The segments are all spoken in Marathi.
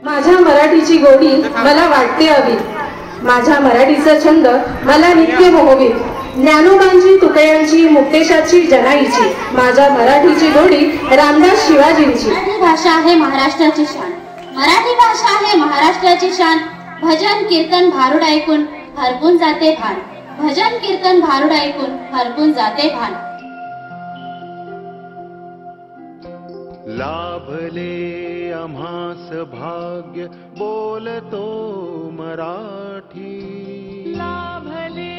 माझ्या मराठीची गोडी मला वाटते हवी, माझ्या मराठीचा छंद मला नित्य मोहवी, ज्ञानोबांची तुकयांची मुक्तेशाची जनाईची, माझ्या मराठीची गोडी रामदास शिवाजींची। मराठी भाषा आहे महाराष्ट्राची शान, मराठी भाषा आहे महाराष्ट्राची शान। भजन कीर्तन भारुड ऐकून हरपून जाते भान, भजन कीर्तन भारुड ऐकून हरपून जाते भान। लाभले आम्हास भाग्य बोलतो मराठी, लाभले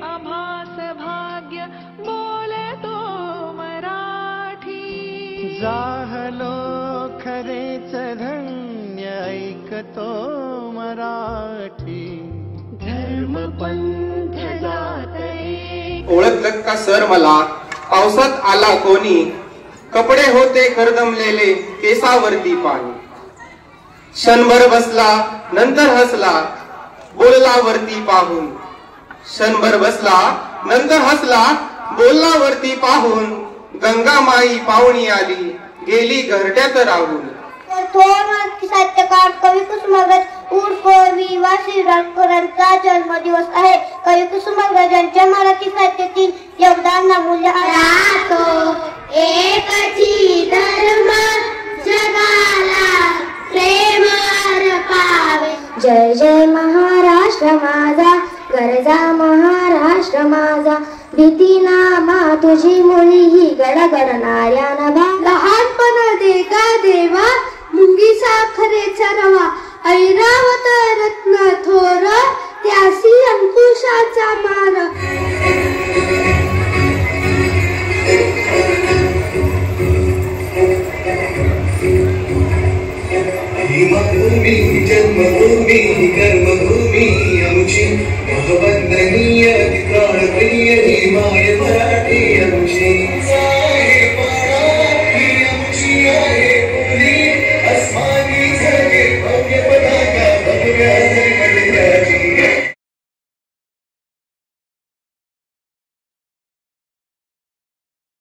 आम्हास भाग्य बोलतो मराठी। जाहलो खरेच धन्य ऐकतो मराठी, धर्म पंथ जात एक। ओळखलं का सर मला पावसात आला कोणी, कपडे होते करदमलेले केसावरती पाणी, क्षणभर बसला नंतर हसला बोलला वरती पाहून, क्षणभर बसला नंतर हसला बोलला वरती पाहून। गंगामाई पाहुणी आली गेली घरट्यात राहून। साहित्यकार कवी कुसुमाग्रज उर्फ वि.वा. श्रीरामकरांचा जन्मदिवस आहे। कवी कुसुमाग्रजांच्या मराठी साहित्यातील योगदान अमूल्य आहे। एकची धर्म जगाला प्रेम अर्पावे। जय जय महाराष्ट्र माझा, गरजा महाराष्ट्र माझा, भीती नामा तुझी मुली ही गडगडणाऱ्या नभा। लहानपण दे का देवा मुंगी साखरेचा रवा, ऐरावत रत्न थोर त्यासी अंकुशाचा मार। भूमी जन्मभूमी कर्मभूमी आमची, महवंदनीय प्राणप्रिय ही माय मराठी आमची।